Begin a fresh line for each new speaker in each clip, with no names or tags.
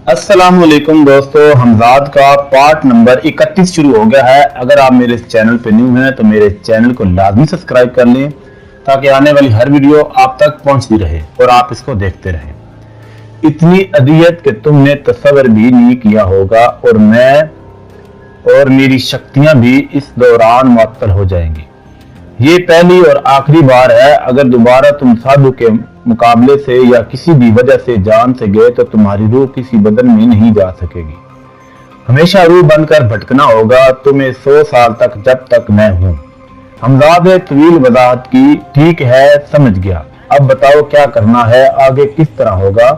अस्सलाम वालेकुम दोस्तों, हमजाद का पार्ट नंबर 31 शुरू हो गया है। अगर आप मेरे चैनल पे न्यू हैं तो मेरे चैनल को लाजमी सब्सक्राइब कर लें ताकि आने वाली हर वीडियो आप तक पहुंचती रहे और आप इसको देखते रहें। इतनी अदियत कि तुमने तस्वर भी नहीं किया होगा और मैं और मेरी शक्तियां भी इस दौरान मुअत्तल हो जाएंगी। ये पहली और आखिरी बार है। अगर दोबारा तुम साधु के मुकाबले से या किसी भी वजह से जान से गए तो तुम्हारी रूह किसी बदन में नहीं जा सकेगी। हमेशा रूह बनकर भटकना होगा तुम्हें 100 साल तक, जब तक मैं हूं। हमजाद ने तवील वजाहत की। ठीक है, समझ गया। अब बताओ क्या करना है, आगे किस तरह होगा?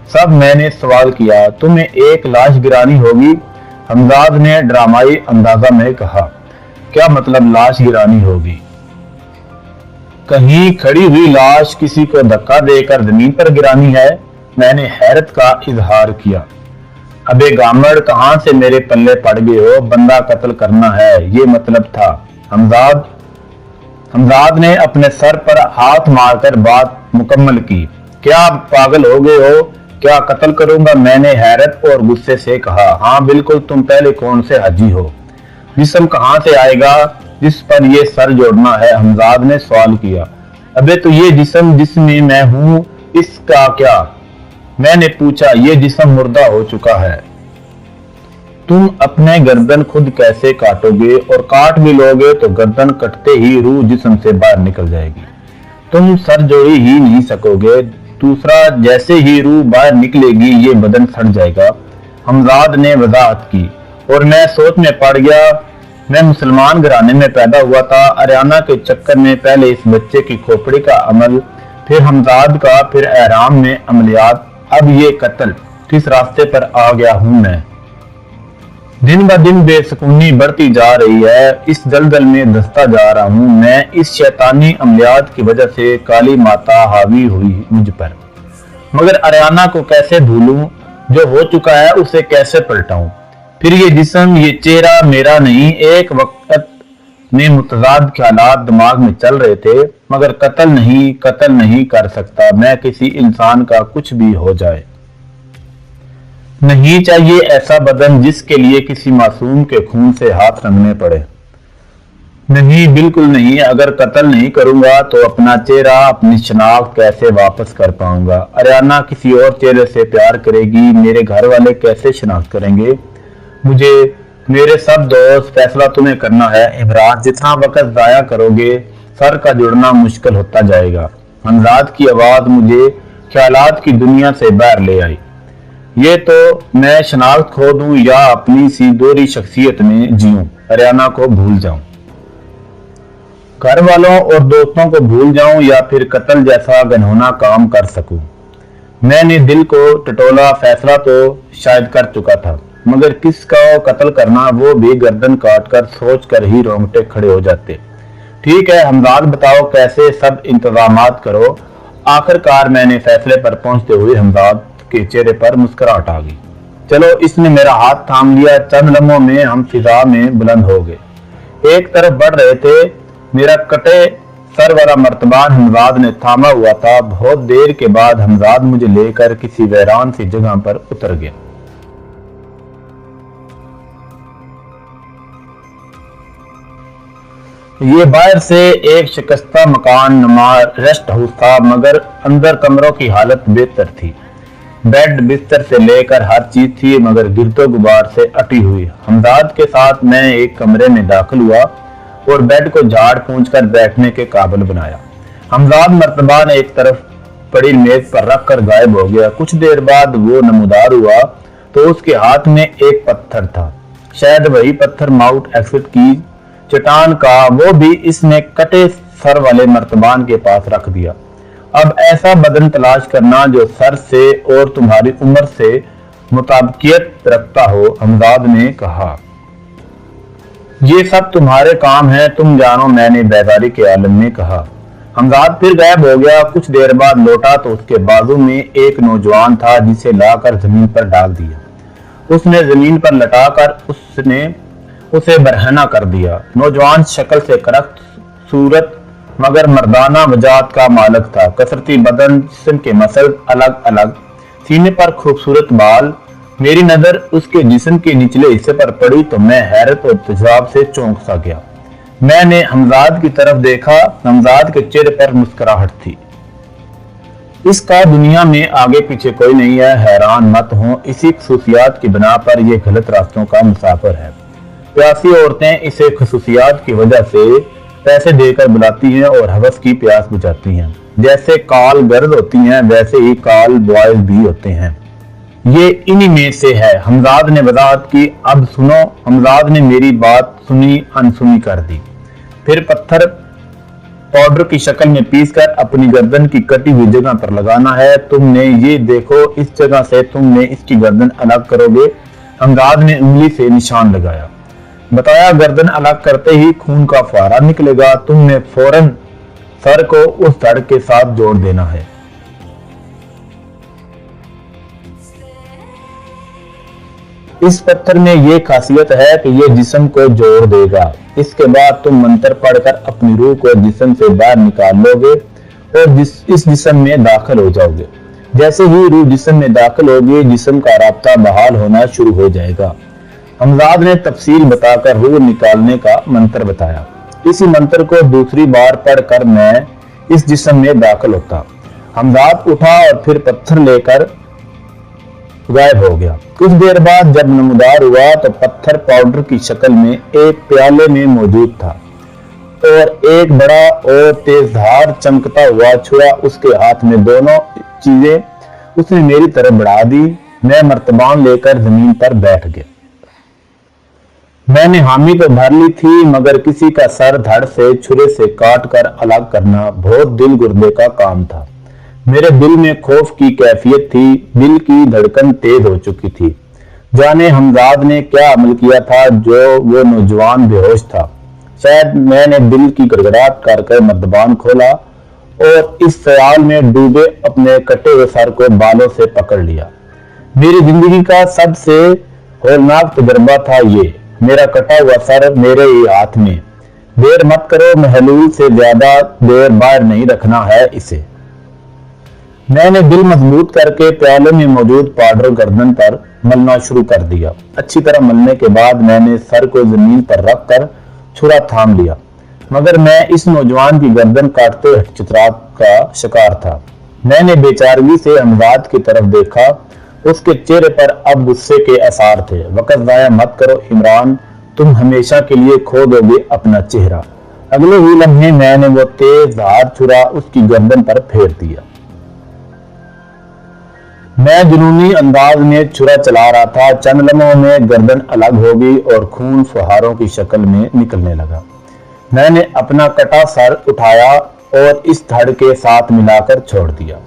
सब मैंने सवाल किया। तुम्हें एक लाश गिरानी होगी, हमजाद ने ड्रामाई अंदाजा में कहा। क्या मतलब लाश गिरानी होगी? कहीं खड़ी हुई लाश किसी को धक्का देकर जमीन पर गिरानी है? मैंने हैरत का इजहार किया। अबे गामड़, कहां से मेरे पल्ले पड़ गए हो? बंदा कत्ल करना है, ये मतलब था। हमजाद ने अपने सर पर हाथ मारकर बात मुकम्मल की। क्या पागल हो गए हो? क्या कत्ल करूंगा? मैंने हैरत और गुस्से से कहा। हाँ बिल्कुल, तुम पहले कौन से हाजी हो? जिस्म कहां से आएगा जिस पर ये सर जोड़ना है? हमजाद ने सवाल किया। अबे तो ये जिस्म जिसमें मैं हूं, इसका क्या? मैंने पूछा। ये जिस्म मुर्दा हो चुका है। तुम अपने गर्दन खुद कैसे काटोगे? और काट भी लोगे तो गर्दन कटते ही रूह जिस्म से बाहर निकल जाएगी। तुम सर जोड़ी ही नहीं सकोगे। दूसरा, जैसे ही रूह बाहर निकलेगी ये बदन सड़ जाएगा। हमजाद ने वजाहत की और मैं सोच में पड़ गया। मैं मुसलमान घराने में पैदा हुआ था। अरियाना के चक्कर में पहले इस बच्चे की खोपड़ी का अमल, फिर हमजाद का, फिर एहराम में अमलियात, अब ये कत्ल। किस रास्ते पर आ गया हूं मैं? दिन ब दिन बेसुकूनी बढ़ती जा रही है। इस दलदल में धंसता जा रहा हूं मैं। इस शैतानी अमलियात की वजह से काली माता हावी हुई मुझ पर। मगर अरियाना को कैसे भूलूं? जो हो चुका है उसे कैसे पलटाऊं? फिर ये जिस्म, ये चेहरा मेरा नहीं। एक वक्त में मुतजाद ख्यालात दिमाग में चल रहे थे, मगर कत्ल नहीं कर सकता मैं किसी इंसान का, कुछ भी हो जाए। नहीं चाहिए ऐसा बदन जिसके लिए किसी मासूम के खून से हाथ रंगने पड़े। नहीं, बिल्कुल नहीं। अगर कत्ल नहीं करूंगा तो अपना चेहरा, अपनी शनाख्त कैसे वापस कर पाऊंगा? अरियाना किसी और चेहरे से प्यार करेगी, मेरे घर वाले कैसे शनाख्त करेंगे मुझे? मेरे सब दोस्त, फैसला तुम्हें करना है। इमरान, जितना वक्त जाया करोगे सर का जुड़ना मुश्किल होता जाएगा। हमजाद की आवाज मुझे ख्यालात की दुनिया से बाहर ले आई। ये तो मैं शनाख्त खो दूं या अपनी सी दोहरी शख्सियत में जीऊं, अरियाना को भूल जाऊं, घर वालों और दोस्तों को भूल जाऊं, या फिर कत्ल जैसा घिनौना काम कर सकूं। मैंने दिल को टटोला। फैसला तो शायद कर चुका था, मगर किसका कत्ल करना, वो भी गर्दन काट कर सोच कर ही रोंगटे खड़े हो जाते। ठीक है हमजाद, बताओ कैसे? सब इंतजामात करो। आखिरकार मैंने फैसले पर पहुंचते हुए हमजाद के चेहरे पर मुस्कुराहट आ गई। चलो, इसने मेरा हाथ थाम लिया। चंद लम्हों में हम फिजा में बुलंद हो गए। एक तरफ बढ़ रहे थे। मेरा कटे सर वाला मर्तबान हमजाद ने थामा हुआ था। बहुत देर के बाद हमजाद मुझे लेकर किसी वैरान सी जगह पर उतर गया। ये बाहर से एक शिकस्ता मकान नुमा रेस्ट हाउस था, मगर अंदर कमरों की हालत बेहतर थी। बेड बिस्तर से लेकर हर चीज थी, मगर गिरदो गुबार से अटी हुई। हमजाद के साथ मैं एक कमरे में दाखिल हुआ और बेड को झाड़ पूंछ कर बैठने के काबिल बनाया। हमजाद मर्तबान एक तरफ पड़ी मेज पर रख कर गायब हो गया। कुछ देर बाद वो नमूदार हुआ तो उसके हाथ में एक पत्थर था, शायद वही पत्थर माउंट एक्सफोर्ड की चट्टान का। वो भी इसने कटे सर वाले मर्तबान के पास रख दिया। अब ऐसा बदन तलाश करना जो सर से और तुम्हारी उम्र से मुताबिकियत रखता हो, हमजाद ने कहा। ये सब तुम्हारे काम है, तुम जानो, मैंने बेदारी के आलम में कहा। हमजाद फिर गायब हो गया। कुछ देर बाद लौटा तो उसके बाजू में एक नौजवान था जिसे लाकर जमीन पर डाल दिया। उसने जमीन पर लटाकर उसे बरहना कर दिया। नौजवान शक्ल से करख्त सूरत मगर मर्दाना वजात का मालक था। कसरती बदन, जिस्म के मसल अलग अलग, सीने पर खूबसूरत बाल, मेरी नजर उसके जिस्म के निचले हिस्से पर पड़ी तो मैं हैरत और तेजाब से चौंक सा गया। मैंने हमजाद की तरफ देखा। हमजाद के चेहरे पर मुस्कुराहट थी। इसका दुनिया में आगे पीछे कोई नहीं है, हैरान मत हो, इसी खसूसियात की बिना पर यह गलत रास्तों का मुसाफिर है। प्यासी औरतें इसे खसूसियात की वजह से पैसे देकर बुलाती हैं और हवस की प्यास बुझाती हैं। जैसे कॉल गर्ल्स होती हैं वैसे ही कॉल बॉयज भी होते हैं। ये इन्हीं में से है, हमजाद ने वजाहत की। अब सुनो। हमजाद ने मेरी बात सुनी अनसुनी कर दी। फिर पत्थर पाउडर की शक्ल में पीसकर अपनी गर्दन की कटी हुई जगह पर लगाना है। तुमने ये देखो, इस जगह से तुमने इसकी गर्दन अलग करोगे। हमजाद ने उंगली से निशान लगाया। बताया, गर्दन अलग करते ही खून का फुहारा निकलेगा। तुमने फौरन सर को उस धड़ के साथ जोड़ देना है। इस पत्थर में ये खासियत है कि ये जिस्म को जोड़ देगा। इसके बाद तुम मंत्र पढ़कर अपनी रूह को जिस्म से बाहर निकाल लोगे और इस जिस्म में दाखिल हो जाओगे। जैसे ही रूह जिस्म में दाखिल होगी, जिस्म का राब्ता बहाल होना शुरू हो जाएगा। हमजाद ने तफसील बताकर रूह निकालने का मंत्र बताया। इसी मंत्र को दूसरी बार पढ़कर मैं इस जिस्म में दाखिल होता। हमजाद उठा और फिर पत्थर लेकर गायब हो गया। कुछ देर बाद जब नमदार हुआ तो पत्थर पाउडर की शक्ल में एक प्याले में मौजूद था और एक बड़ा और तेजधार चमकता हुआ छुरा उसके हाथ में। दोनों चीजें उसने मेरी तरफ बढ़ा दी। मैं मर्तबान लेकर जमीन पर बैठ गया। मैंने हामी तो भर ली थी, मगर किसी का सर धड़ से छुरे से काट कर अलग करना बहुत दिल गुर्दे का काम था। मेरे दिल में खौफ की कैफियत थी। दिल की धड़कन तेज हो चुकी थी। जाने हमजाद ने क्या अमल किया था जो वो नौजवान बेहोश था। शायद मैंने दिल की गड़गड़ाहट करके मर्दबान खोला और इस ख्याल में डूबे अपने कटे हुए सर को बालों से पकड़ लिया। मेरी जिंदगी का सबसे होलनाक तजर्बा था ये। मेरा कटा हुआ सर मेरे ही हाथ में। देर मत करो, महलूल से ज्यादा देर बाहर नहीं रखना है इसे। मैंने दिल मजबूत करके प्याले में मौजूद पाउडर गर्दन पर मलना शुरू कर दिया। अच्छी तरह मलने के बाद मैंने सर को जमीन पर रखकर छुरा थाम लिया, मगर मैं इस नौजवान की गर्दन काटते हटचितराहट का शिकार था। मैंने बेचारगी से हमजाद की तरफ देखा। उसके चेहरे पर अब गुस्से के आसार थे। वक्त जाया मत करो इमरान, तुम हमेशा के लिए खो दोगे अपना चेहरा। अगले ही लम्हे मैंने वो तेज धार छुरा उसकी गर्दन पर फेर दिया। मैं जुनूनी अंदाज में छुरा चला रहा था। चंद लम्हों में गर्दन अलग हो गई और खून फुहारों की शक्ल में निकलने लगा। मैंने अपना कटा सर उठाया और इस धड़ के साथ मिलाकर छोड़ दिया।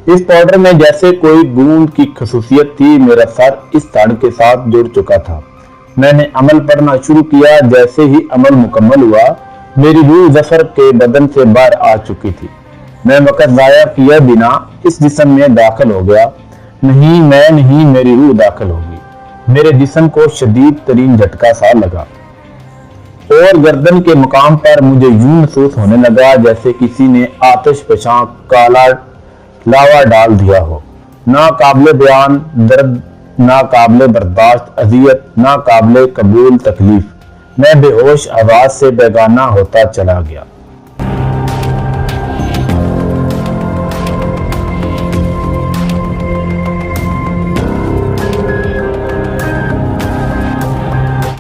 इस पाउडर में जैसे कोई गूंद की खसूसियत थी। मेरा सर इस धड़ के साथ जुड़ चुका था। मैंने अमल पढ़ना शुरू किया। जैसे ही अमल मुकम्मल हुआ, मेरी रूह जफर के बदन से बाहर आ चुकी थी। मैं वक्त जाया किए बिना इस जिस्म में दाखिल हो गया। नहीं, मैं नहीं, मेरी रूह दाखिल होगी। मेरे जिस्म को शदीद तरीन झटका सा लगा और गर्दन के मुकाम पर मुझे यूं महसूस होने लगा जैसे किसी ने आतिश पेशां काला लावा डाल दिया हो। ना काबिल बयान दर्द, ना काबिल बर्दाश्त अजियत, ना काबिल कबूल तकलीफ। मैं बेहोश आवाज से बेगाना होता चला गया।